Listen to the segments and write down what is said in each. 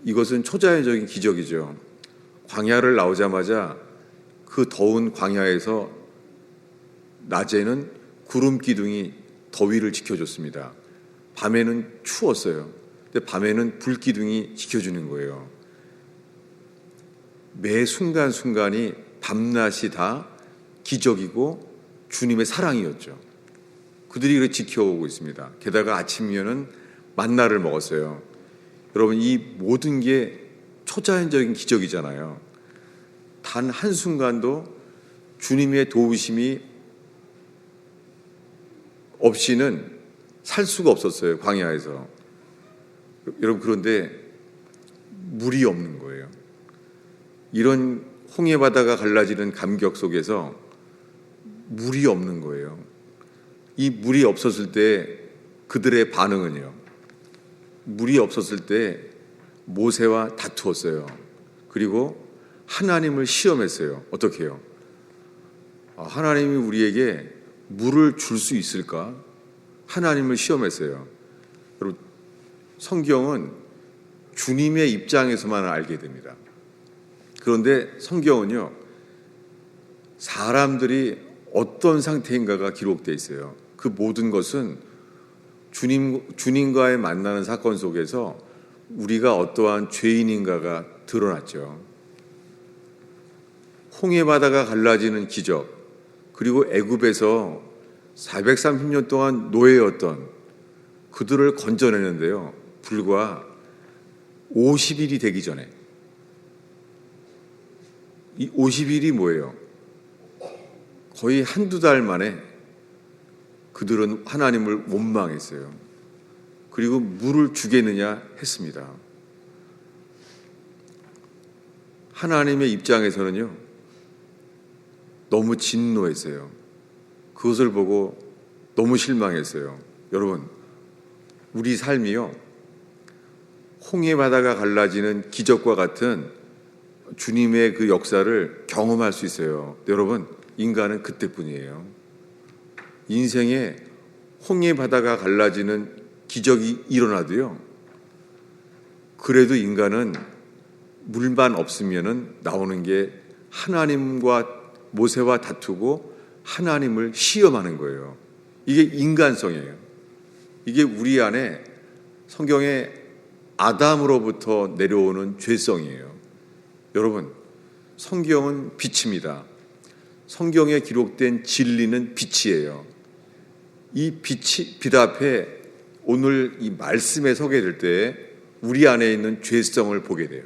이것은 초자연적인 기적이죠. 광야를 나오자마자 그 더운 광야에서 낮에는 구름 기둥이 더위를 지켜줬습니다. 밤에는 추웠어요. 근데 밤에는 불 기둥이 지켜주는 거예요. 매 순간순간이 밤낮이 다 기적이고 주님의 사랑이었죠. 그들이 그렇게 지켜오고 있습니다. 게다가 아침이면은 만나를 먹었어요. 여러분, 이 모든 게 초자연적인 기적이잖아요. 단 한순간도 주님의 도우심이 없이는 살 수가 없었어요. 광야에서. 여러분, 그런데 물이 없는 거예요. 이런 홍해 바다가 갈라지는 감격 속에서 물이 없는 거예요. 이 물이 없었을 때 그들의 반응은요, 물이 없었을 때 모세와 다투었어요. 그리고 하나님을 시험했어요. 어떻게 해요? 하나님이 우리에게 물을 줄 수 있을까? 하나님을 시험했어요. 여러분, 성경은 주님의 입장에서만 알게 됩니다. 그런데 성경은요, 사람들이 어떤 상태인가가 기록되어 있어요. 그 모든 것은 주님과의 만나는 사건 속에서 우리가 어떠한 죄인인가가 드러났죠. 홍해 바다가 갈라지는 기적, 그리고 애굽에서 430년 동안 노예였던 그들을 건져내는데요, 불과 50일이 되기 전에. 이 50일이 뭐예요? 거의 한두 달 만에 그들은 하나님을 원망했어요. 그리고 물을 주겠느냐 했습니다. 하나님의 입장에서는요, 너무 진노했어요. 그것을 보고 너무 실망했어요. 여러분, 우리 삶이요, 홍해 바다가 갈라지는 기적과 같은 주님의 그 역사를 경험할 수 있어요. 여러분, 인간은 그때뿐이에요. 인생에 홍해 바다가 갈라지는 기적이 일어나도요, 그래도 인간은 물만 없으면은 나오는 게 하나님과 모세와 다투고 하나님을 시험하는 거예요. 이게 인간성이에요. 이게 우리 안에 성경에 아담으로부터 내려오는 죄성이에요. 여러분, 성경은 빛입니다. 성경에 기록된 진리는 빛이에요. 이 빛 앞에 오늘 이 말씀에 서게 될 때 우리 안에 있는 죄성을 보게 돼요.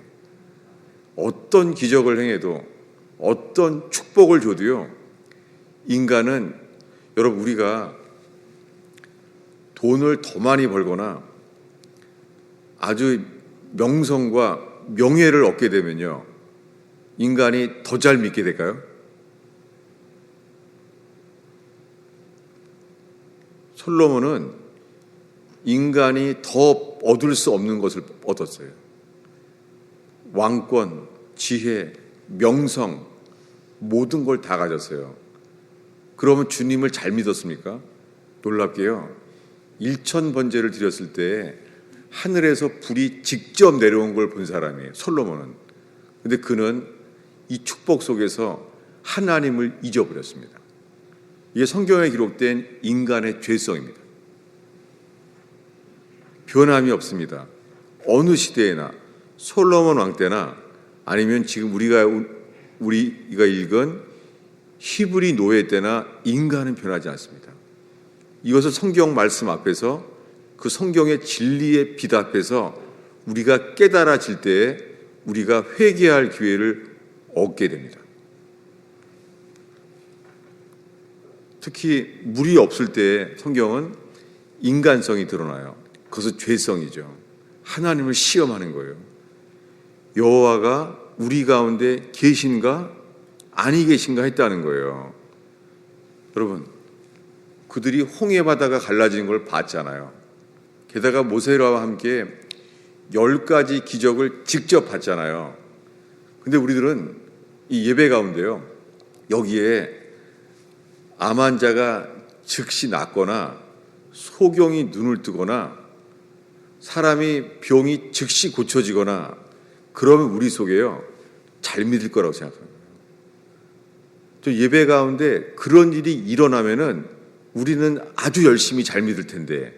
어떤 기적을 행해도, 어떤 축복을 줘도요, 인간은, 여러분, 우리가 돈을 더 많이 벌거나 아주 명성과 명예를 얻게 되면요, 인간이 더 잘 믿게 될까요? 솔로몬은 인간이 더 얻을 수 없는 것을 얻었어요. 왕권, 지혜, 명성, 모든 걸 다 가졌어요. 그러면 주님을 잘 믿었습니까? 놀랍게요, 1000번제를 드렸을 때 하늘에서 불이 직접 내려온 걸 본 사람이에요, 솔로몬은. 근데 그는 이 축복 속에서 하나님을 잊어버렸습니다. 이게 성경에 기록된 인간의 죄성입니다. 변함이 없습니다. 어느 시대에나, 솔로몬 왕 때나 아니면 지금 우리가 읽은 히브리 노예 때나 인간은 변하지 않습니다. 이것을 성경 말씀 앞에서, 그 성경의 진리의 빛 앞에서 우리가 깨달아질 때에 우리가 회개할 기회를 얻게 됩니다. 특히 물이 없을 때 성경은 인간성이 드러나요. 그것은 죄성이죠. 하나님을 시험하는 거예요. 여호와가 우리 가운데 계신가 아니 계신가 했다는 거예요. 여러분, 그들이 홍해 바다가 갈라지는 걸 봤잖아요. 게다가 모세와 함께 10가지 기적을 직접 봤잖아요. 근데 우리들은 이 예배 가운데요, 여기에 암 환자가 즉시 낫거나 소경이 눈을 뜨거나 사람이 병이 즉시 고쳐지거나 그러면 우리 속에요 잘 믿을 거라고 생각합니다. 저 예배 가운데 그런 일이 일어나면은 우리는 아주 열심히 잘 믿을 텐데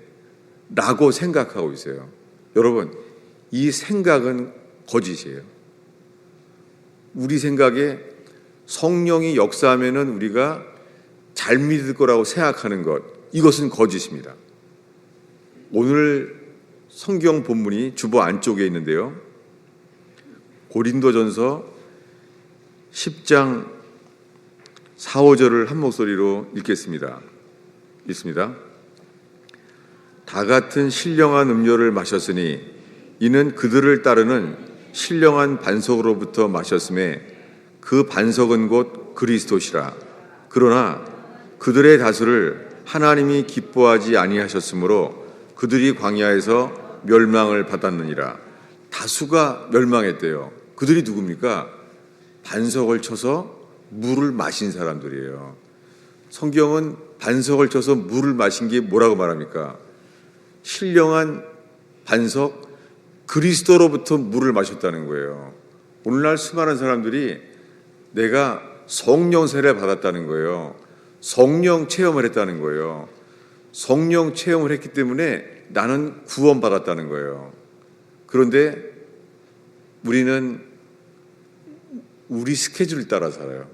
라고 생각하고 있어요. 여러분, 이 생각은 거짓이에요. 우리 생각에 성령이 역사하면은 우리가 잘 믿을 거라고 생각하는 것, 이것은 거짓입니다. 오늘 성경 본문이 주보 안쪽에 있는데요. 고린도전서 10장 4, 5절을 한 목소리로 읽겠습니다. 읽습니다. 다 같은 신령한 음료를 마셨으니 이는 그들을 따르는 신령한 반석으로부터 마셨음에 그 반석은 곧 그리스도시라. 그러나 그들의 다수를 하나님이 기뻐하지 아니하셨으므로 그들이 광야에서 멸망을 받았느니라. 다수가 멸망했대요. 그들이 누굽니까? 반석을 쳐서 물을 마신 사람들이에요. 성경은 반석을 쳐서 물을 마신 게 뭐라고 말합니까? 신령한 반석 그리스도로부터 물을 마셨다는 거예요. 오늘날 수많은 사람들이 내가 성령 세례 받았다는 거예요. 성령 체험을 했다는 거예요. 성령 체험을 했기 때문에 나는 구원받았다는 거예요. 그런데 우리는 우리 스케줄을 따라 살아요.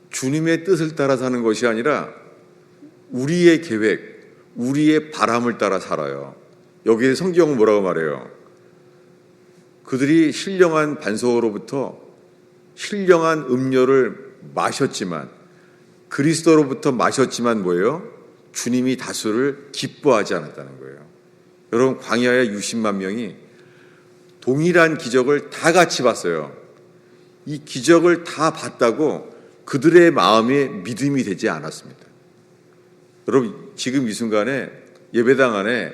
주님의 뜻을 따라 사는 것이 아니라 우리의 계획, 우리의 바람을 따라 살아요. 여기에 성경은 뭐라고 말해요? 그들이 신령한 반석으로부터 신령한 음료를 마셨지만, 그리스도로부터 마셨지만 뭐예요? 주님이 다수를 기뻐하지 않았다는 거예요. 여러분, 광야의 60만 명이 동일한 기적을 다 같이 봤어요. 이 기적을 다 봤다고 그들의 마음에 믿음이 되지 않았습니다. 여러분, 지금 이 순간에 예배당 안에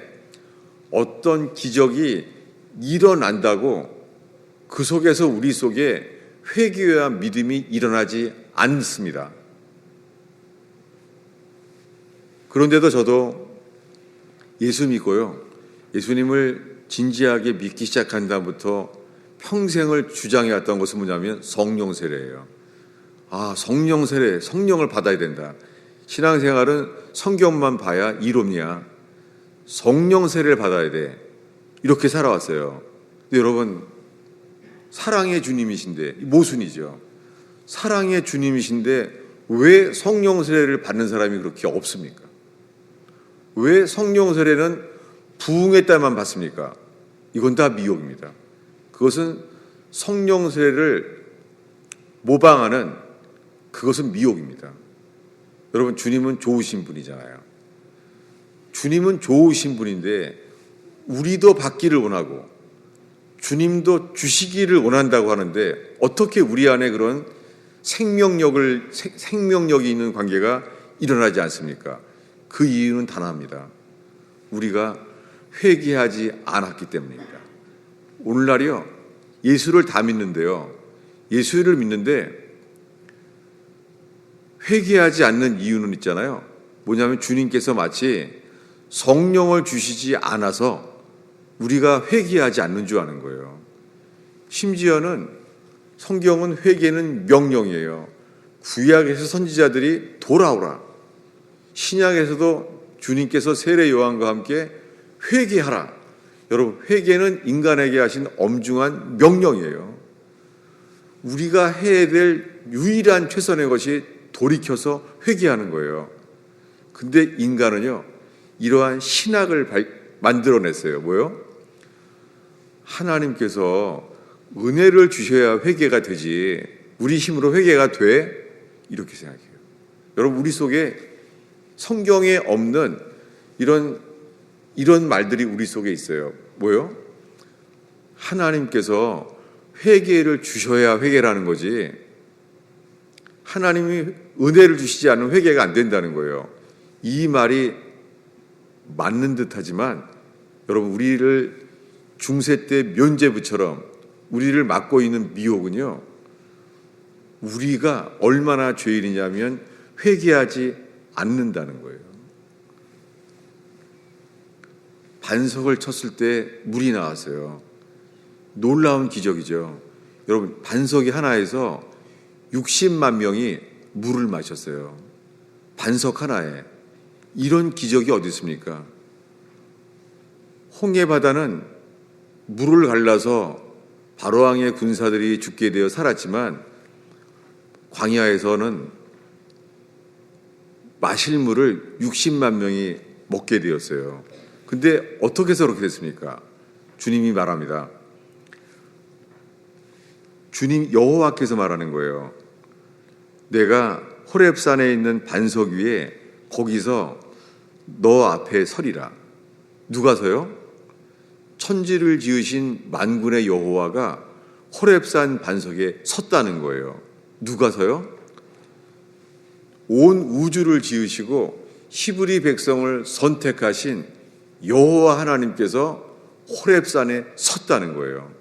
어떤 기적이 일어난다고 그 속에서 우리 속에 회개와 믿음이 일어나지 않습니다. 그런데도 저도 예수 믿고요, 예수님을 진지하게 믿기 시작한 다음부터 평생을 주장해왔던 것은 뭐냐면 성령 세례예요. 성령 세례, 성령을 받아야 된다. 신앙생활은 성경만 봐야 이롭냐. 성령 세례를 받아야 돼. 이렇게 살아왔어요. 근데 여러분, 사랑의 주님이신데, 모순이죠. 사랑의 주님이신데 왜 성령 세례를 받는 사람이 그렇게 없습니까? 왜 성령 세례는 부흥회 때만 받습니까? 이건 다 미혹입니다. 그것은 성령 세례를 모방하는, 그것은 미혹입니다. 여러분, 주님은 좋으신 분이잖아요. 주님은 좋으신 분인데 우리도 받기를 원하고 주님도 주시기를 원한다고 하는데 어떻게 우리 안에 그런 생명력이 있는 관계가 일어나지 않습니까? 그 이유는 단합니다. 우리가 회개하지 않았기 때문입니다. 오늘날이요, 예수를 다 믿는데요, 예수를 믿는데 회개하지 않는 이유는 있잖아요. 뭐냐면 주님께서 마치 성령을 주시지 않아서 우리가 회개하지 않는 줄 아는 거예요. 심지어는 성경은 회개는 명령이에요. 구약에서 선지자들이 돌아오라, 신약에서도 주님께서 세례 요한과 함께 회개하라. 여러분, 회개는 인간에게 하신 엄중한 명령이에요. 우리가 해야 될 유일한 최선의 것이 돌이켜서 회개하는 거예요. 근데 인간은요, 이러한 신학을 만들어냈어요. 뭐요? 하나님께서 은혜를 주셔야 회개가 되지 우리 힘으로 회개가 돼? 이렇게 생각해요. 여러분, 우리 속에 성경에 없는 이런 말들이 우리 속에 있어요. 뭐요? 하나님께서 회개를 주셔야 회개라는 거지, 하나님이 은혜를 주시지 않으면 회개가 안 된다는 거예요. 이 말이 맞는 듯하지만 여러분, 우리를 중세 때 면죄부처럼 우리를 막고 있는 미혹은요, 우리가 얼마나 죄인이냐면 회개하지 않는다는 거예요. 반석을 쳤을 때 물이 나왔어요. 놀라운 기적이죠. 여러분, 반석이 하나에서 60만 명이 물을 마셨어요. 반석 하나에. 이런 기적이 어디 있습니까? 홍해 바다는 물을 갈라서 바로왕의 군사들이 죽게 되어 살았지만 광야에서는 마실 물을 60만 명이 먹게 되었어요. 근데 어떻게 해서 그렇게 됐습니까? 주님이 말합니다. 주님 여호와께서 말하는 거예요. 내가 호렙산에 있는 반석 위에 거기서 너 앞에 서리라. 누가 서요? 천지를 지으신 만군의 여호와가 호렙산 반석에 섰다는 거예요. 누가 서요? 온 우주를 지으시고 히브리 백성을 선택하신 여호와 하나님께서 호렙산에 섰다는 거예요.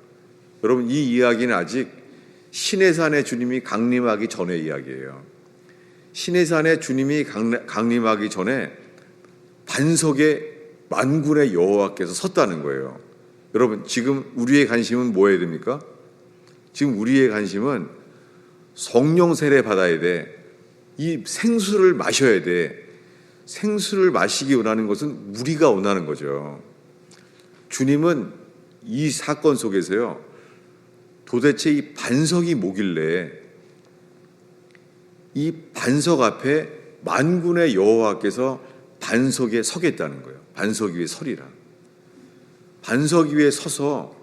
여러분, 이 이야기는 아직 시내산에 주님이 강림하기 전의 이야기예요. 시내산에 주님이 강림하기 전에 반석에 만군의 여호와께서 섰다는 거예요. 여러분, 지금 우리의 관심은 뭐해야 됩니까? 지금 우리의 관심은 성령 세례 받아야 돼. 이 생수를 마셔야 돼. 생수를 마시기 원하는 것은 우리가 원하는 거죠. 주님은 이 사건 속에서요, 도대체 이 반석이 뭐길래 이 반석 앞에 만군의 여호와께서 반석에 서겠다는 거예요. 반석 위에 서리라. 반석 위에 서서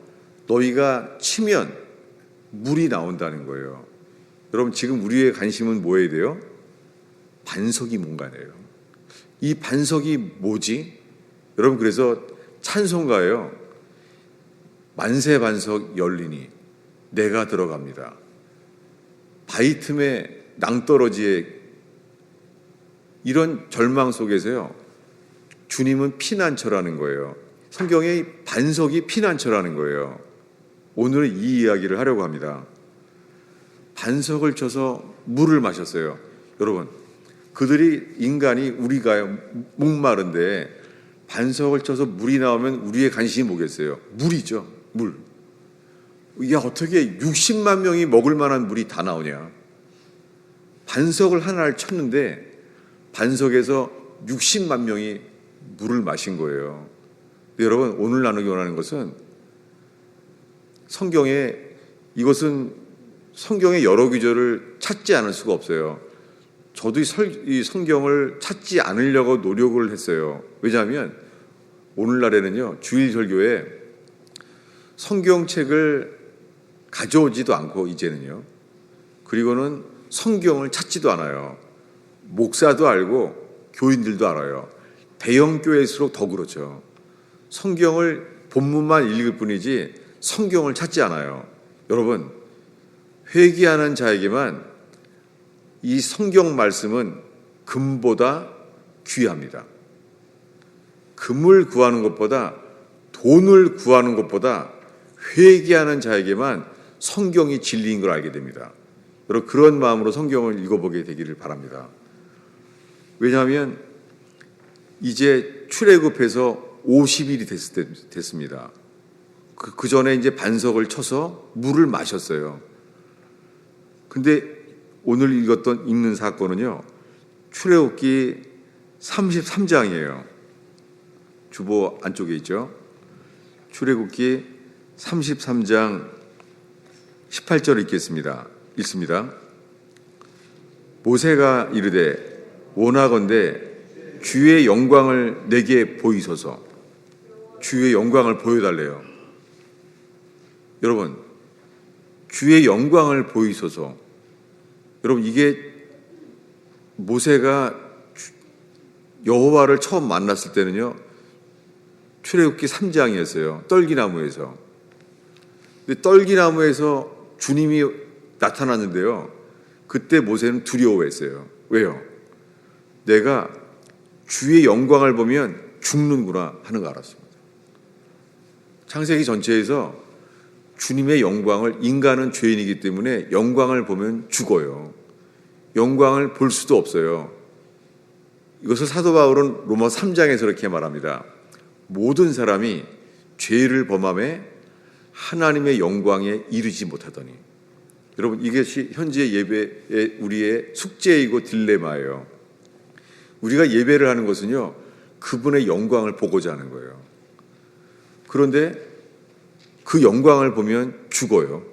너희가 치면 물이 나온다는 거예요. 여러분, 지금 우리의 관심은 뭐에 돼요? 반석이 뭔가네요. 이 반석이 뭐지? 여러분, 그래서 찬송가예요. 만세 반석 열리니 내가 들어갑니다. 바위 틈에 낭떠러지에 이런 절망 속에서요, 주님은 피난처라는 거예요. 성경의 반석이 피난처라는 거예요. 오늘은 이 이야기를 하려고 합니다. 반석을 쳐서 물을 마셨어요. 여러분, 그들이 인간이 우리가 목마른데 반석을 쳐서 물이 나오면 우리의 관심이 뭐겠어요? 물이죠. 물. 이게 어떻게 60만 명이 먹을 만한 물이 다 나오냐? 반석을 하나를 쳤는데 반석에서 60만 명이 물을 마신 거예요. 여러분, 오늘 나누기 원하는 것은 이것은 성경의 여러 구절을 찾지 않을 수가 없어요. 저도 이 성경을 찾지 않으려고 노력을 했어요. 왜냐하면 오늘날에는요, 주일 설교에 성경책을 가져오지도 않고 이제는요, 그리고는 성경을 찾지도 않아요. 목사도 알고 교인들도 알아요. 대형 교회일수록 더 그렇죠. 성경을 본문만 읽을 뿐이지 성경을 찾지 않아요. 여러분, 회개하는 자에게만 이 성경 말씀은 금보다 귀합니다. 금을 구하는 것보다, 돈을 구하는 것보다 회개하는 자에게만 성경이 진리인 걸 알게 됩니다. 여러분, 그런 마음으로 성경을 읽어보게 되기를 바랍니다. 왜냐하면 이제 출애굽해서 50일이 됐습니다. 그 전에 이제 반석을 쳐서 물을 마셨어요. 근데 오늘 읽는 사건은요, 출애굽기 33장이에요. 주보 안쪽에 있죠. 출애굽기 33장 18절 읽습니다. 모세가 이르되 원하건대 주의 영광을 내게 보이소서. 주의 영광을 보여달래요. 여러분, 주의 영광을 보이소서. 여러분, 이게 모세가 여호와를 처음 만났을 때는요, 출애굽기 3장이었어요. 떨기나무에서. 근데 떨기나무에서 주님이 나타났는데요, 그때 모세는 두려워했어요. 왜요? 내가 주의 영광을 보면 죽는구나 하는 거 알았습니다. 창세기 전체에서 주님의 영광을, 인간은 죄인이기 때문에 영광을 보면 죽어요. 영광을 볼 수도 없어요. 이것을 사도 바울은 로마 3장에서 이렇게 말합니다. 모든 사람이 죄를 범함에 하나님의 영광에 이르지 못하더니. 여러분, 이것이 현재 예배의 우리의 숙제이고 딜레마예요. 우리가 예배를 하는 것은요, 그분의 영광을 보고자 하는 거예요. 그런데 그 영광을 보면 죽어요.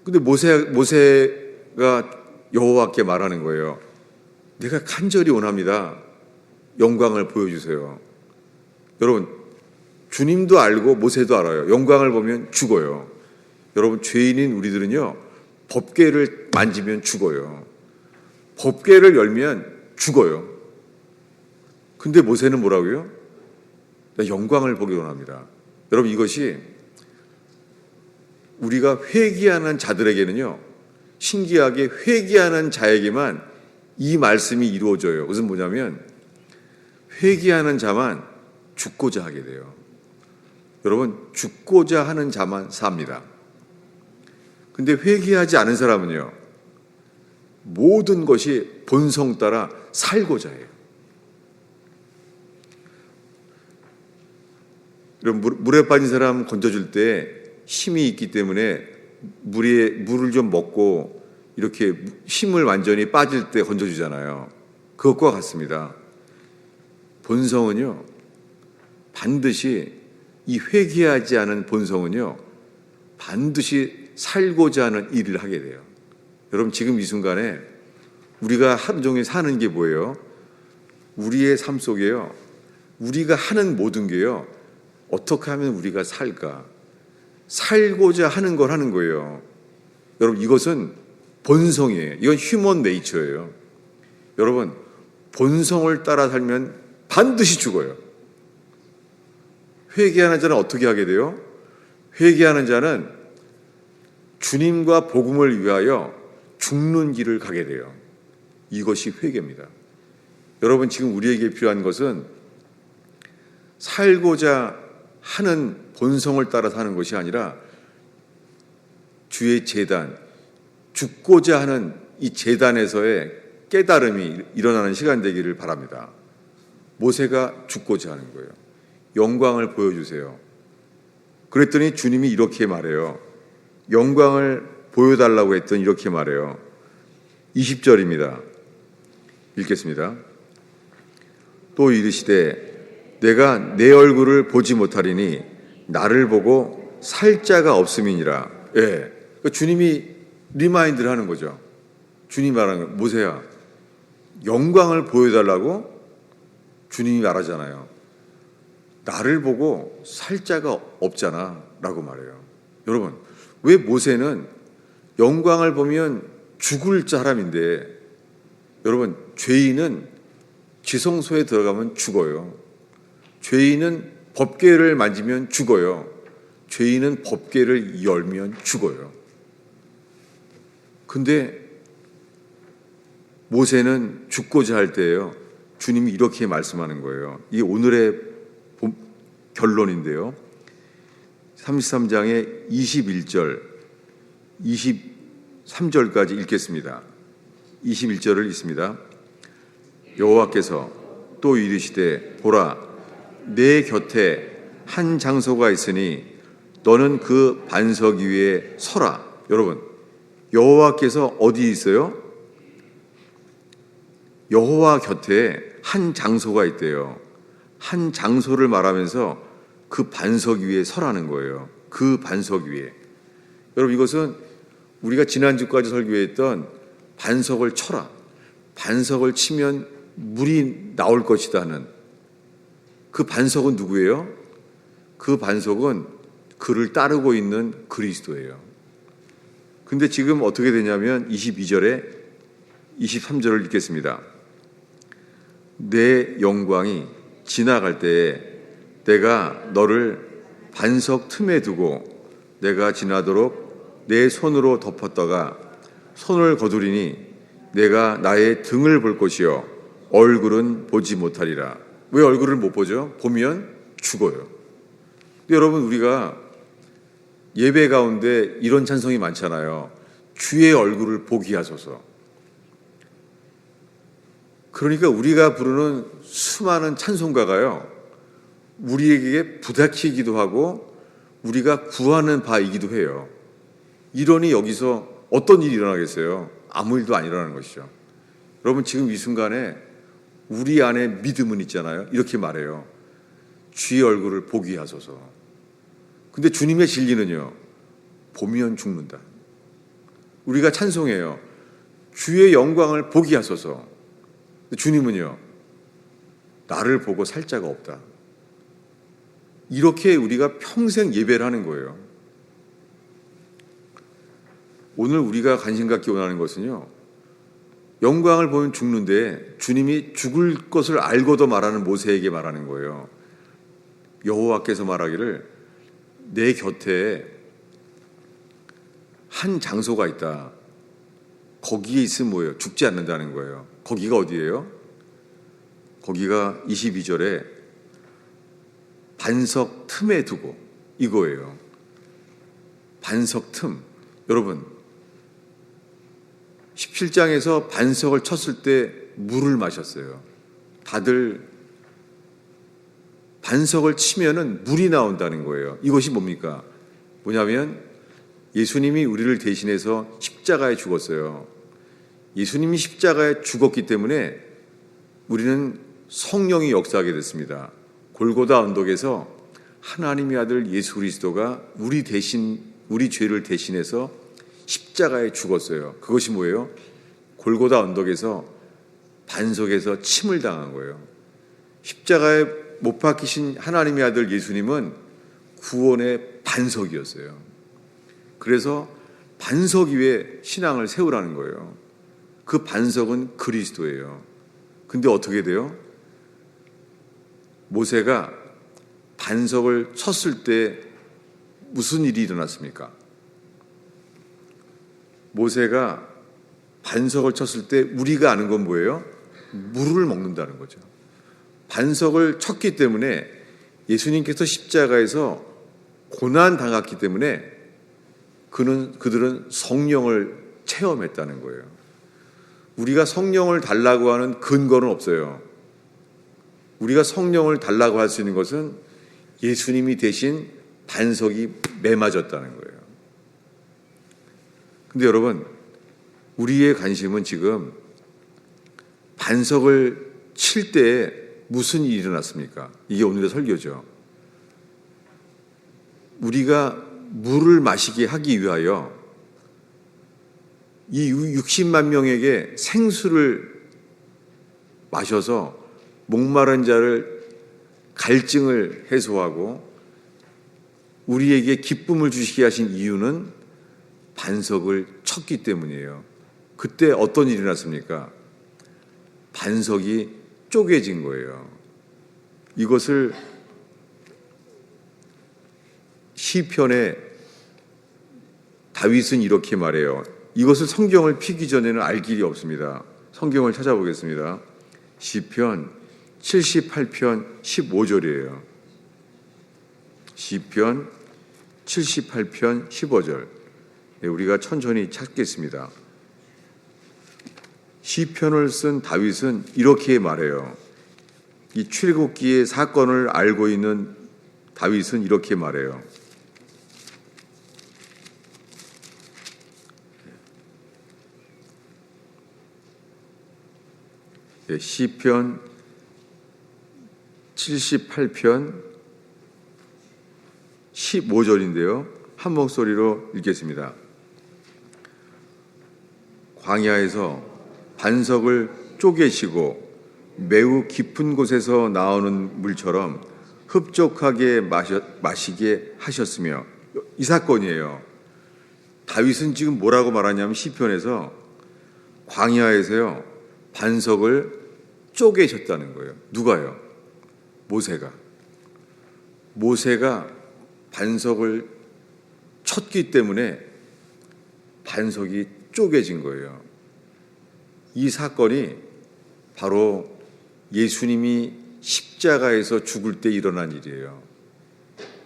근데 모세가 여호와께 말하는 거예요. 내가 간절히 원합니다. 영광을 보여주세요. 여러분, 주님도 알고 모세도 알아요. 영광을 보면 죽어요. 여러분, 죄인인 우리들은요, 법궤를 만지면 죽어요. 법궤를 열면 죽어요. 근데 모세는 뭐라고요? 나 영광을 보기 원합니다. 여러분, 이것이 우리가 회개하는 자들에게는요, 신기하게 회개하는 자에게만 이 말씀이 이루어져요. 그것은 뭐냐면 회개하는 자만 죽고자 하게 돼요. 여러분, 죽고자 하는 자만 삽니다. 근데 회개하지 않은 사람은요, 모든 것이 본성 따라 살고자 해요. 여러분, 물에 빠진 사람 건져줄 때 힘이 있기 때문에 물을 좀 먹고 이렇게 힘을 완전히 빠질 때 건져주잖아요. 그것과 같습니다. 본성은요, 반드시 이 회개하지 않은 본성은요, 반드시 살고자 하는 일을 하게 돼요. 여러분, 지금 이 순간에 우리가 하루 종일 사는 게 뭐예요? 우리의 삶 속에요, 우리가 하는 모든 게요, 어떻게 하면 우리가 살까? 살고자 하는 걸 하는 거예요. 여러분, 이것은 본성이에요. 이건 휴먼 네이처예요. 여러분, 본성을 따라 살면 반드시 죽어요. 회개하는 자는 어떻게 하게 돼요? 회개하는 자는 주님과 복음을 위하여 죽는 길을 가게 돼요. 이것이 회개입니다. 여러분, 지금 우리에게 필요한 것은 살고자 하는 본성을 따라 사는 것이 아니라 주의 제단, 죽고자 하는 이 제단에서의 깨달음이 일어나는 시간 되기를 바랍니다. 모세가 죽고자 하는 거예요. 영광을 보여주세요. 그랬더니 주님이 이렇게 말해요. 영광을 보여달라고 했더니 이렇게 말해요. 20절입니다. 읽겠습니다. 또 이르시되 내가 내 얼굴을 보지 못하리니 나를 보고 살 자가 없음이니라. 예. 그러니까 주님이 리마인드를 하는 거죠. 주님이 말하는 거예요. 모세야, 영광을 보여달라고 주님이 말하잖아요. 나를 보고 살 자가 없잖아 라고 말해요. 여러분, 왜 모세는 영광을 보면 죽을 사람인데, 여러분, 죄인은 지성소에 들어가면 죽어요. 죄인은 법궤를 만지면 죽어요. 죄인은 법궤를 열면 죽어요. 근데 모세는 죽고자 할 때예요, 주님이 이렇게 말씀하는 거예요. 이게 오늘의 결론인데요. 33장의 21절, 23절까지 읽겠습니다. 21절을 읽습니다. 여호와께서 또 이르시되 보라, 내 곁에 한 장소가 있으니 너는 그 반석 위에 서라. 여러분, 여호와께서 어디 있어요? 여호와 곁에 한 장소가 있대요. 한 장소를 말하면서 그 반석 위에 서라는 거예요. 그 반석 위에. 여러분, 이것은 우리가 지난주까지 설교했던 반석을 쳐라, 반석을 치면 물이 나올 것이다 하는 그 반석은 누구예요? 그 반석은 그를 따르고 있는 그리스도예요. 근데 지금 어떻게 되냐면 22절에 23절을 읽겠습니다. 내 영광이 지나갈 때에 내가 너를 반석 틈에 두고 내가 지나도록 내 손으로 덮었다가 손을 거두리니 내가 나의 등을 볼 것이요 얼굴은 보지 못하리라. 왜 얼굴을 못 보죠? 보면 죽어요. 근데 여러분, 우리가 예배 가운데 이런 찬송이 많잖아요. 주의 얼굴을 보게 하소서. 그러니까 우리가 부르는 수많은 찬송가가요, 우리에게 부닥치기도 하고 우리가 구하는 바이기도 해요. 이러니 여기서 어떤 일이 일어나겠어요? 아무 일도 안 일어나는 것이죠. 여러분, 지금 이 순간에 우리 안에 믿음은 있잖아요. 이렇게 말해요. 주의 얼굴을 보게 하소서. 근데 주님의 진리는요, 보면 죽는다. 우리가 찬송해요. 주의 영광을 보게 하소서. 주님은요, 나를 보고 살 자가 없다. 이렇게 우리가 평생 예배를 하는 거예요. 오늘 우리가 관심 갖기 원하는 것은요, 영광을 보면 죽는데 주님이 죽을 것을 알고도 말하는 모세에게 말하는 거예요. 여호와께서 말하기를 내 곁에 한 장소가 있다. 거기에 있으면 뭐예요? 죽지 않는다는 거예요. 거기가 어디예요? 거기가 22절에 반석 틈에 두고, 이거예요. 반석 틈. 여러분, 17장에서 반석을 쳤을 때 물을 마셨어요. 다들 반석을 치면은 물이 나온다는 거예요. 이것이 뭡니까? 뭐냐면 예수님이 우리를 대신해서 십자가에 죽었어요. 예수님이 십자가에 죽었기 때문에 우리는 성령이 역사하게 됐습니다. 골고다 언덕에서 하나님의 아들 예수 그리스도가 우리 죄를 대신해서 십자가에 죽었어요. 그것이 뭐예요? 골고다 언덕에서 반석에서 침을 당한 거예요. 십자가에 못 박히신 하나님의 아들 예수님은 구원의 반석이었어요. 그래서 반석 위에 신앙을 세우라는 거예요. 그 반석은 그리스도예요. 근데 어떻게 돼요? 모세가 반석을 쳤을 때 무슨 일이 일어났습니까? 모세가 반석을 쳤을 때 우리가 아는 건 뭐예요? 물을 먹는다는 거죠. 반석을 쳤기 때문에 예수님께서 십자가에서 고난 당했기 때문에 그들은 성령을 체험했다는 거예요. 우리가 성령을 달라고 하는 근거는 없어요. 우리가 성령을 달라고 할 수 있는 것은 예수님이 대신 반석이 매맞았다는 거예요. 근데 여러분, 우리의 관심은 지금 반석을 칠 때 무슨 일이 일어났습니까? 이게 오늘의 설교죠. 우리가 물을 마시게 하기 위하여 이 60만 명에게 생수를 마셔서 목마른 자를 갈증을 해소하고 우리에게 기쁨을 주시게 하신 이유는 반석을 쳤기 때문이에요. 그때 어떤 일이 났습니까? 반석이 쪼개진 거예요. 이것을 시편에 다윗은 이렇게 말해요. 이것을 성경을 피기 전에는 알 길이 없습니다. 성경을 찾아보겠습니다. 시편 78편 15절이에요. 시편 78편 15절. 우리가 천천히 찾겠습니다. 시편을 쓴 다윗은 이렇게 말해요. 이 출애굽기의 사건을 알고 있는 다윗은 이렇게 말해요. 시편 78편 15절인데요. 한 목소리로 읽겠습니다. 광야에서 반석을 쪼개시고 매우 깊은 곳에서 나오는 물처럼 흡족하게 마시게 하셨으며, 이 사건이에요. 다윗은 지금 뭐라고 말하냐면 시편에서 광야에서요 반석을 쪼개셨다는 거예요. 누가요? 모세가 반석을 쳤기 때문에 반석이 쪼개진 거예요. 이 사건이 바로 예수님이 십자가에서 죽을 때 일어난 일이에요.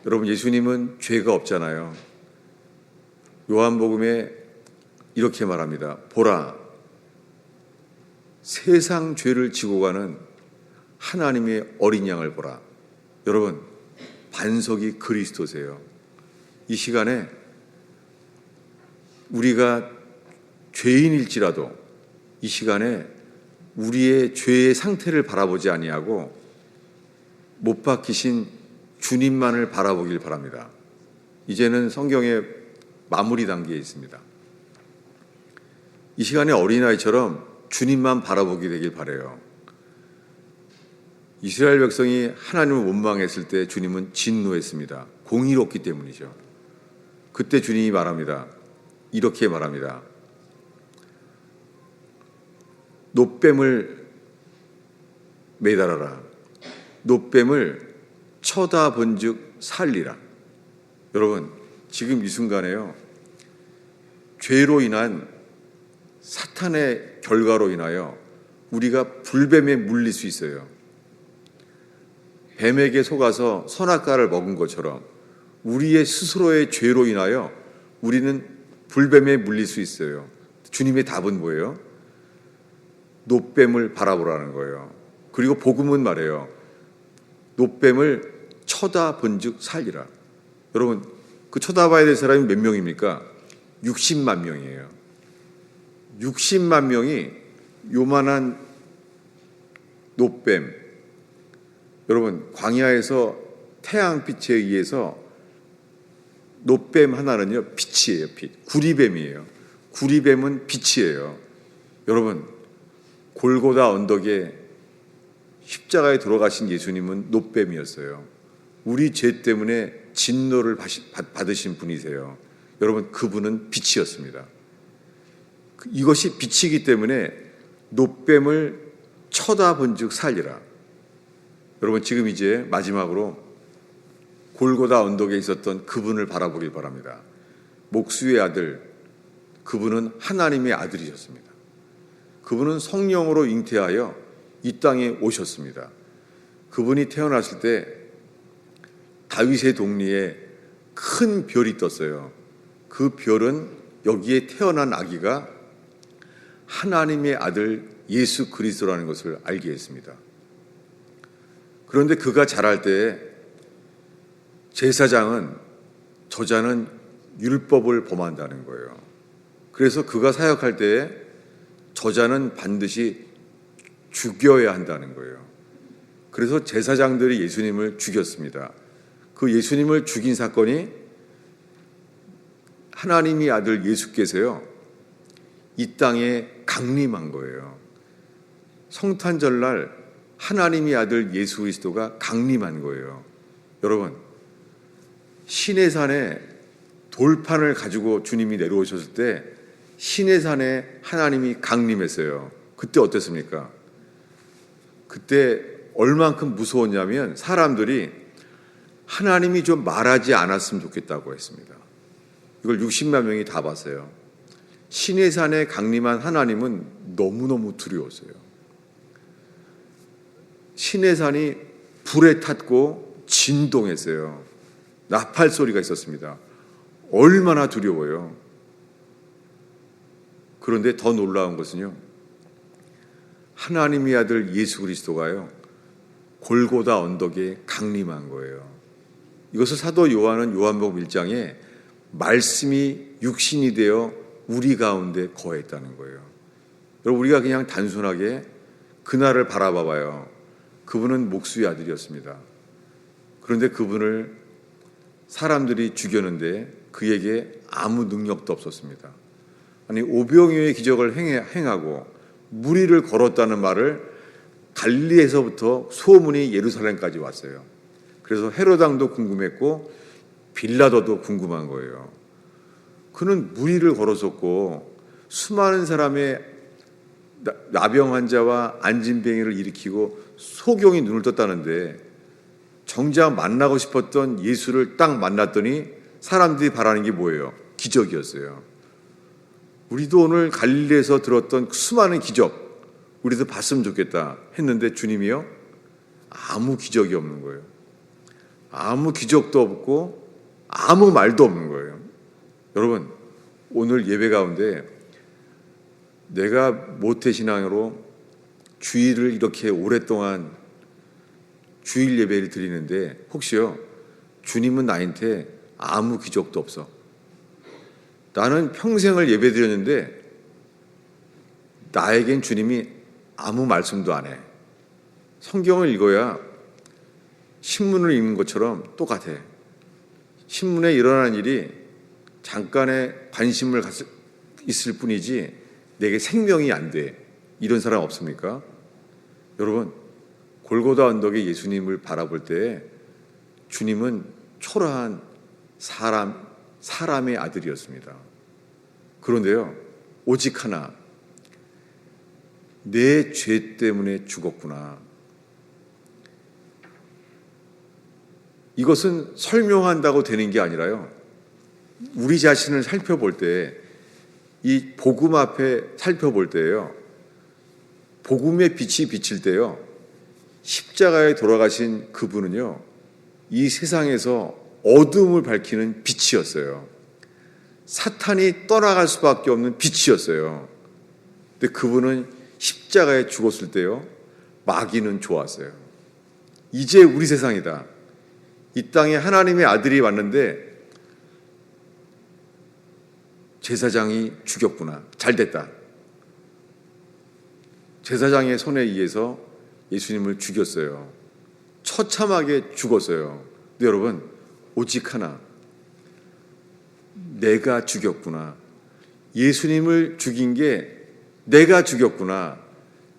여러분, 예수님은 죄가 없잖아요. 요한복음에 이렇게 말합니다. 보라, 세상 죄를 지고 가는 하나님의 어린 양을 보라. 여러분, 반석이 그리스도세요. 이 시간에 우리가 죄인일지라도 이 시간에 우리의 죄의 상태를 바라보지 아니하고 못 박히신 주님만을 바라보길 바랍니다. 이제는 성경의 마무리 단계에 있습니다. 이 시간에 어린아이처럼 주님만 바라보게 되길 바라요. 이스라엘 백성이 하나님을 원망했을 때 주님은 진노했습니다. 공의롭기 때문이죠. 그때 주님이 말합니다. 이렇게 말합니다. 놋뱀을 매달아라. 놋뱀을 쳐다본즉 살리라. 여러분, 지금 이 순간에요, 죄로 인한 사탄의 결과로 인하여 우리가 불뱀에 물릴 수 있어요. 뱀에게 속아서 선악과를 먹은 것처럼 우리의 스스로의 죄로 인하여 우리는 불뱀에 물릴 수 있어요. 주님의 답은 뭐예요? 놋뱀을 바라보라는 거예요. 그리고 복음은 말해요. 놋뱀을 쳐다본즉 살리라. 여러분, 그 쳐다봐야 될 사람이 몇 명입니까? 60만 명이에요. 60만 명이 요만한 놋뱀. 여러분, 광야에서 태양빛에 의해서 놋뱀 하나는요, 빛이에요, 빛. 구리뱀이에요. 구리뱀은 빛이에요. 여러분, 골고다 언덕에 십자가에 돌아가신 예수님은 놋뱀이었어요. 우리 죄 때문에 진노를 받으신 분이세요. 여러분, 그분은 빛이었습니다. 이것이 빛이기 때문에 놋뱀을 쳐다본즉 살리라. 여러분, 지금 이제 마지막으로 골고다 언덕에 있었던 그분을 바라보길 바랍니다. 목수의 아들, 그분은 하나님의 아들이셨습니다. 그분은 성령으로 잉태하여 이 땅에 오셨습니다. 그분이 태어났을 때 다윗의 동리에 큰 별이 떴어요. 그 별은 여기에 태어난 아기가 하나님의 아들 예수 그리스도라는 것을 알게 했습니다. 그런데 그가 자랄 때 제사장은 저자는 율법을 범한다는 거예요. 그래서 그가 사역할 때 저자는 반드시 죽여야 한다는 거예요. 그래서 제사장들이 예수님을 죽였습니다. 그 예수님을 죽인 사건이 하나님의 아들 예수께서요, 이 땅에 강림한 거예요. 성탄절날 하나님의 아들 예수 그리스도가 강림한 거예요. 여러분, 시내산에 돌판을 가지고 주님이 내려오셨을 때 시내산에 하나님이 강림했어요. 그때 어땠습니까? 그때 얼만큼 무서웠냐면 사람들이 하나님이 좀 말하지 않았으면 좋겠다고 했습니다. 이걸 60만 명이 다 봤어요. 시내산에 강림한 하나님은 너무너무 두려웠어요. 시내산이 불에 탔고 진동했어요. 나팔 소리가 있었습니다. 얼마나 두려워요. 그런데 더 놀라운 것은요, 하나님의 아들 예수 그리스도가요, 골고다 언덕에 강림한 거예요. 이것을 사도 요한은 요한복음 1장에 말씀이 육신이 되어 우리 가운데 거했다는 거예요. 여러분, 우리가 그냥 단순하게 그날을 바라봐봐요. 그분은 목수의 아들이었습니다. 그런데 그분을 사람들이 죽였는데 그에게 아무 능력도 없었습니다. 아니, 오병이어의 기적을 행하고 무리를 걸었다는 말을 갈릴리에서부터 소문이 예루살렘까지 왔어요. 그래서 헤로당도 궁금했고 빌라도도 궁금한 거예요. 그는 무리를 걸었었고 수많은 사람의 나병 환자와 안진뱅이를 일으키고 소경이 눈을 떴다는데 정작 만나고 싶었던 예수를 딱 만났더니 사람들이 바라는 게 뭐예요? 기적이었어요. 우리도 오늘 갈릴리에서 들었던 수많은 기적 우리도 봤으면 좋겠다 했는데 주님이요? 아무 기적이 없는 거예요. 아무 기적도 없고 아무 말도 없는 거예요. 여러분, 오늘 예배 가운데 내가 모태신앙으로 주일을 이렇게 오랫동안 주일 예배를 드리는데 혹시요, 주님은 나한테 아무 기적도 없어. 나는 평생을 예배 드렸는데 나에겐 주님이 아무 말씀도 안 해. 성경을 읽어야 신문을 읽는 것처럼 똑같아. 신문에 일어난 일이 잠깐의 관심을 있을 뿐이지 내게 생명이 안 돼. 이런 사람 없습니까? 여러분, 골고다 언덕에 예수님을 바라볼 때 주님은 초라한 사람의 아들이었습니다. 그런데요, 오직 하나, 내 죄 때문에 죽었구나. 이것은 설명한다고 되는 게 아니라요, 우리 자신을 살펴볼 때, 이 복음 앞에 살펴볼 때요, 복음의 빛이 비칠 때요, 십자가에 돌아가신 그분은요, 이 세상에서 어둠을 밝히는 빛이었어요. 사탄이 떠나갈 수밖에 없는 빛이었어요. 근데 그분은 십자가에 죽었을 때요, 마귀는 좋았어요. 이제 우리 세상이다. 이 땅에 하나님의 아들이 왔는데 제사장이 죽였구나. 잘됐다. 제사장의 손에 의해서 예수님을 죽였어요. 처참하게 죽었어요. 근데 여러분, 오직 하나, 내가 죽였구나. 예수님을 죽인 게 내가 죽였구나.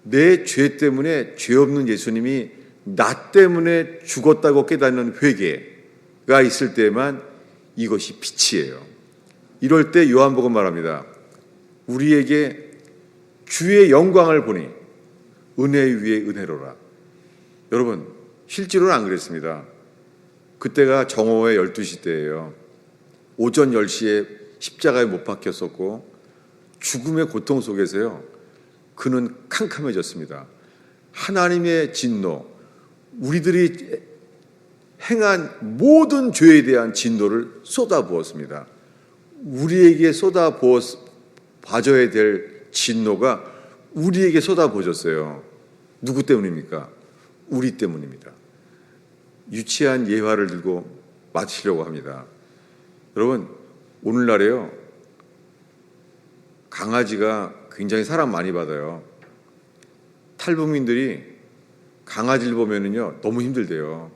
내 죄 때문에 죄 없는 예수님이 나 때문에 죽었다고 깨닫는 회개가 있을 때만 이것이 빛이에요. 이럴 때 요한복음 말합니다. 우리에게 주의 영광을 보니 은혜 위에 은혜로라. 여러분, 실제로는 안 그랬습니다. 그때가 정오의 12시 때예요. 오전 10시에 십자가에 못 박혔었고 죽음의 고통 속에서요, 그는 캄캄해졌습니다. 하나님의 진노, 우리들이 행한 모든 죄에 대한 진노를 쏟아부었습니다. 우리에게 쏟아부어져야 될 진노가 우리에게 쏟아부어졌어요. 누구 때문입니까? 우리 때문입니다. 유치한 예화를 들고 마치려고 합니다. 여러분, 오늘날에요, 강아지가 굉장히 사랑 많이 받아요. 탈북민들이 강아지를 보면은요, 너무 힘들대요.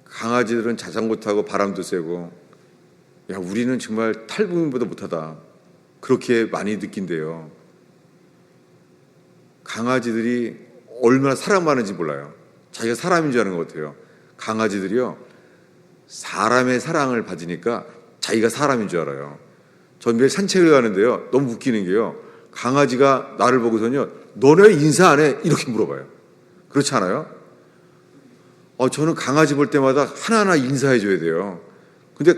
강아지들은 자전거 타고 바람도 쐬고, 야, 우리는 정말 탈북민보다 못하다. 그렇게 많이 느낀대요. 강아지들이 얼마나 사랑받는지 몰라요. 자기가 사람인 줄 아는 것 같아요. 강아지들이요, 사람의 사랑을 받으니까 자기가 사람인 줄 알아요. 전 매일 산책을 가는데요, 너무 웃기는 게요, 강아지가 나를 보고서는요, 너네 왜 인사 안 해? 이렇게 물어봐요. 그렇지 않아요? 저는 강아지 볼 때마다 하나하나 인사해 줘야 돼요. 근데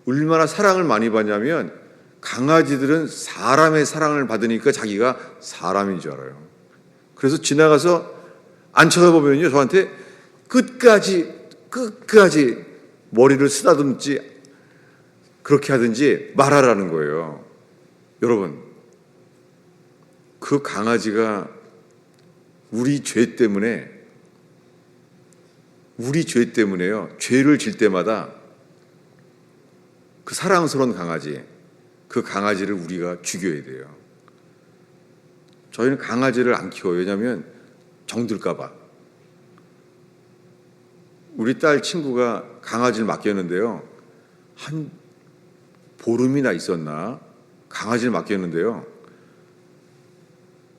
얼마나 사랑을 많이 받냐면 강아지들은 사람의 사랑을 받으니까 자기가 사람인 줄 알아요. 그래서 지나가서 안 쳐다보면요, 저한테 끝까지 머리를 쓰다듬지 그렇게 하든지 말하라는 거예요. 여러분, 그 강아지가 우리 죄 때문에요, 죄를 질 때마다 그 사랑스러운 강아지, 그 강아지를 우리가 죽여야 돼요. 저희는 강아지를 안 키워요. 왜냐하면 정들까 봐. 우리 딸 친구가 강아지를 맡겼는데요, 한 보름이나 있었나 강아지를 맡겼는데요,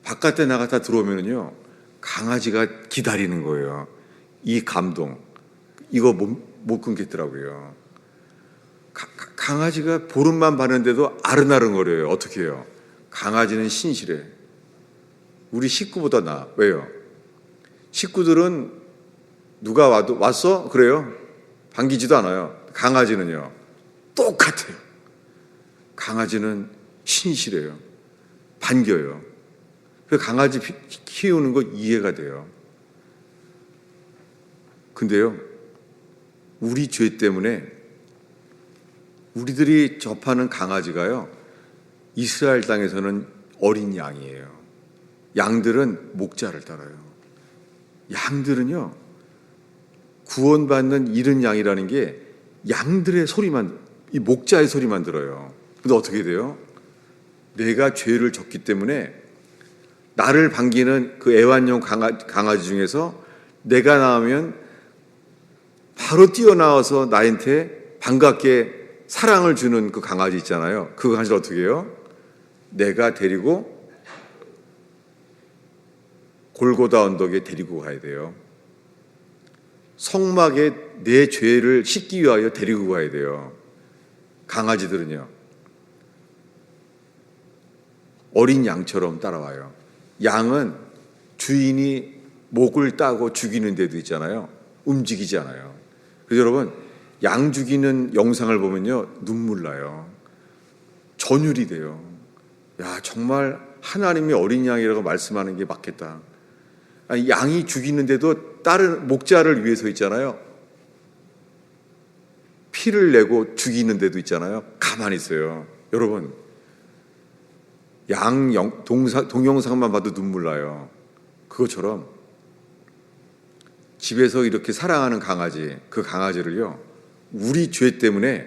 바깥에 나갔다 들어오면은요, 강아지가 기다리는 거예요. 이 감동, 이거 못 끊겠더라고요. 강아지가 보름만 봤는데도 아른아른거려요. 어떻게 해요? 강아지는 신실해. 우리 식구보다 나아. 왜요? 식구들은 누가 와도 왔어? 그래요? 반기지도 않아요. 강아지는요, 똑같아요. 강아지는 신실해요. 반겨요. 그래서 강아지 키우는 거 이해가 돼요. 근데요, 우리 죄 때문에 우리들이 접하는 강아지가요, 이스라엘 땅에서는 어린 양이에요. 양들은 목자를 따라요. 양들은요, 구원받는 이른 양이라는 게 양들의 소리만, 이 목자의 소리만 들어요. 근데 어떻게 돼요? 내가 죄를 졌기 때문에 나를 반기는 그 애완용 강아지 중에서 내가 나오면 바로 뛰어나와서 나한테 반갑게 사랑을 주는 그 강아지 있잖아요. 그 강아지를 어떻게 해요? 내가 데리고 골고다 언덕에 데리고 가야 돼요. 성막에 내 죄를 씻기 위하여 데리고 가야 돼요. 강아지들은요, 어린 양처럼 따라와요. 양은 주인이 목을 따고 죽이는 데도 있잖아요. 움직이지 않아요. 그래서 여러분, 양 죽이는 영상을 보면요, 눈물 나요. 전율이 돼요. 야, 정말 하나님이 어린 양이라고 말씀하는 게 맞겠다. 아니, 양이 죽이는데도 다른 목자를 위해서 있잖아요. 피를 내고 죽이는 데도 있잖아요. 가만히 있어요. 여러분, 동영상만 봐도 눈물 나요. 그것처럼 집에서 이렇게 사랑하는 강아지, 그 강아지를요, 우리 죄 때문에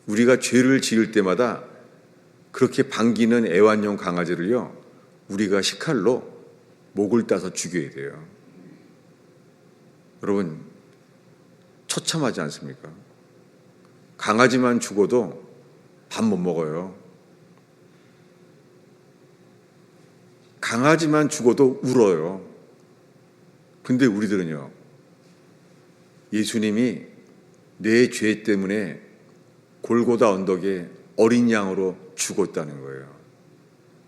우리가 죄를 지을 때마다 그렇게 반기는 애완용 강아지를요, 우리가 식칼로 목을 따서 죽여야 돼요. 여러분, 처참하지 않습니까? 강아지만 죽어도 밥 못 먹어요. 강아지만 죽어도 울어요. 근데 우리들은요, 예수님이 내 죄 때문에 골고다 언덕에 어린 양으로 죽었다는 거예요.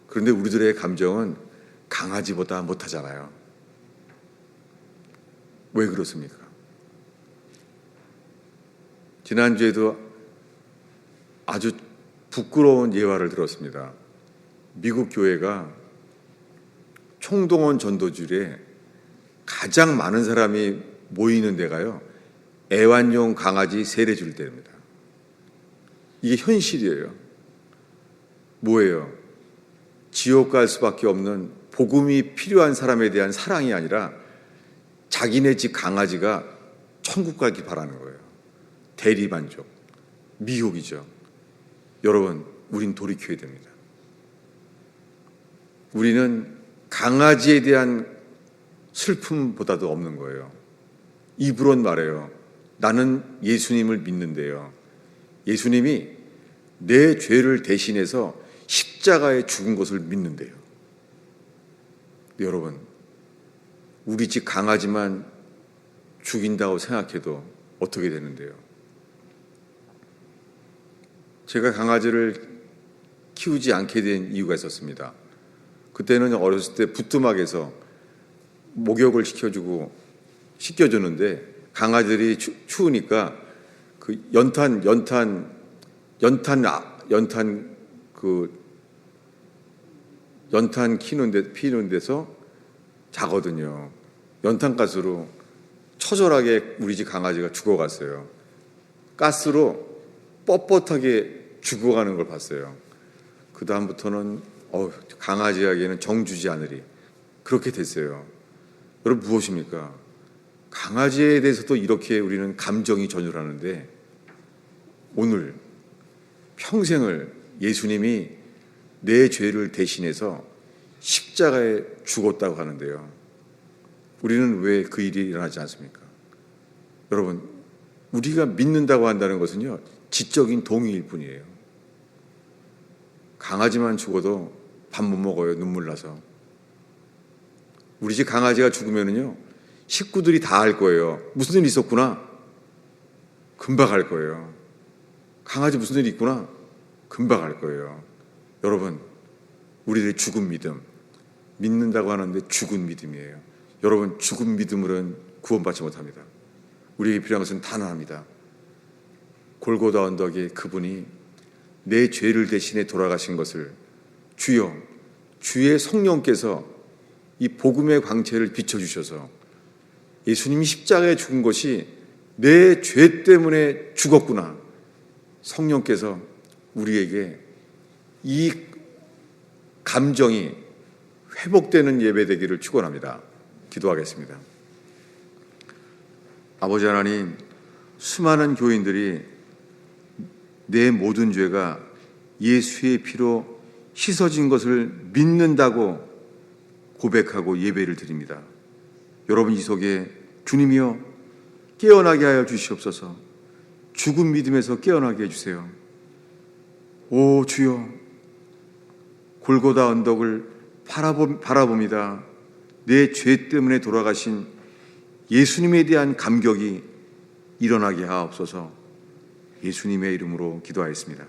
그런데 우리들의 감정은 강아지보다 못하잖아요. 왜 그렇습니까? 지난주에도 아주 부끄러운 예화를 들었습니다. 미국 교회가 총동원 전도주일에 가장 많은 사람이 모이는 데가요, 애완용 강아지 세례줄 때입니다. 이게 현실이에요. 뭐예요? 지옥 갈 수밖에 없는 복음이 필요한 사람에 대한 사랑이 아니라 자기네 집 강아지가 천국 가길 바라는 거예요. 대리만족, 미혹이죠. 여러분, 우린 돌이켜야 됩니다. 우리는 강아지에 대한 슬픔보다도 없는 거예요. 입으론 말해요. 나는 예수님을 믿는데요. 예수님이 내 죄를 대신해서 십자가에 죽은 것을 믿는데요. 여러분, 우리 집 강아지만 죽인다고 생각해도 어떻게 되는데요? 제가 강아지를 키우지 않게 된 이유가 있었습니다. 그때는 어렸을 때 부뚜막에서 목욕을 시켜주는데 강아지들이 추우니까 그 연탄 피는 데서 자거든요. 연탄가스로 처절하게 우리 집 강아지가 죽어갔어요. 가스로 뻣뻣하게 죽어가는 걸 봤어요. 그 다음부터는 강아지에게는 정 주지 않으리, 그렇게 됐어요. 여러분, 무엇입니까? 강아지에 대해서도 이렇게 우리는 감정이 전율하는데, 오늘 평생을 예수님이 내 죄를 대신해서 십자가에 죽었다고 하는데요, 우리는 왜 그 일이 일어나지 않습니까? 여러분, 우리가 믿는다고 한다는 것은요, 지적인 동의일 뿐이에요. 강아지만 죽어도 밥 못 먹어요. 눈물 나서. 우리 집 강아지가 죽으면은요, 식구들이 다 알 거예요. 무슨 일이 있었구나. 금방 알 거예요. 강아지 무슨 일이 있구나. 금방 알 거예요. 여러분, 우리들의 죽은 믿음, 믿는다고 하는데 죽은 믿음이에요. 여러분, 죽은 믿음으로는 구원받지 못합니다. 우리에게 필요한 것은 단 하나입니다. 골고다 언덕에 그분이 내 죄를 대신해 돌아가신 것을, 주여, 주의 성령께서 이 복음의 광채를 비춰주셔서 예수님이 십자가에 죽은 것이 내 죄 때문에 죽었구나. 성령께서 우리에게 이 감정이 회복되는 예배 되기를 축원합니다. 기도하겠습니다. 아버지 하나님, 수많은 교인들이 내 모든 죄가 예수의 피로 씻어진 것을 믿는다고 고백하고 예배를 드립니다. 여러분 이 속에 주님이여 깨어나게 하여 주시옵소서. 죽은 믿음에서 깨어나게 해주세요. 오 주여, 골고다 언덕을 바라봅니다. 내 죄 때문에 돌아가신 예수님에 대한 감격이 일어나게 하옵소서. 예수님의 이름으로 기도하였습니다.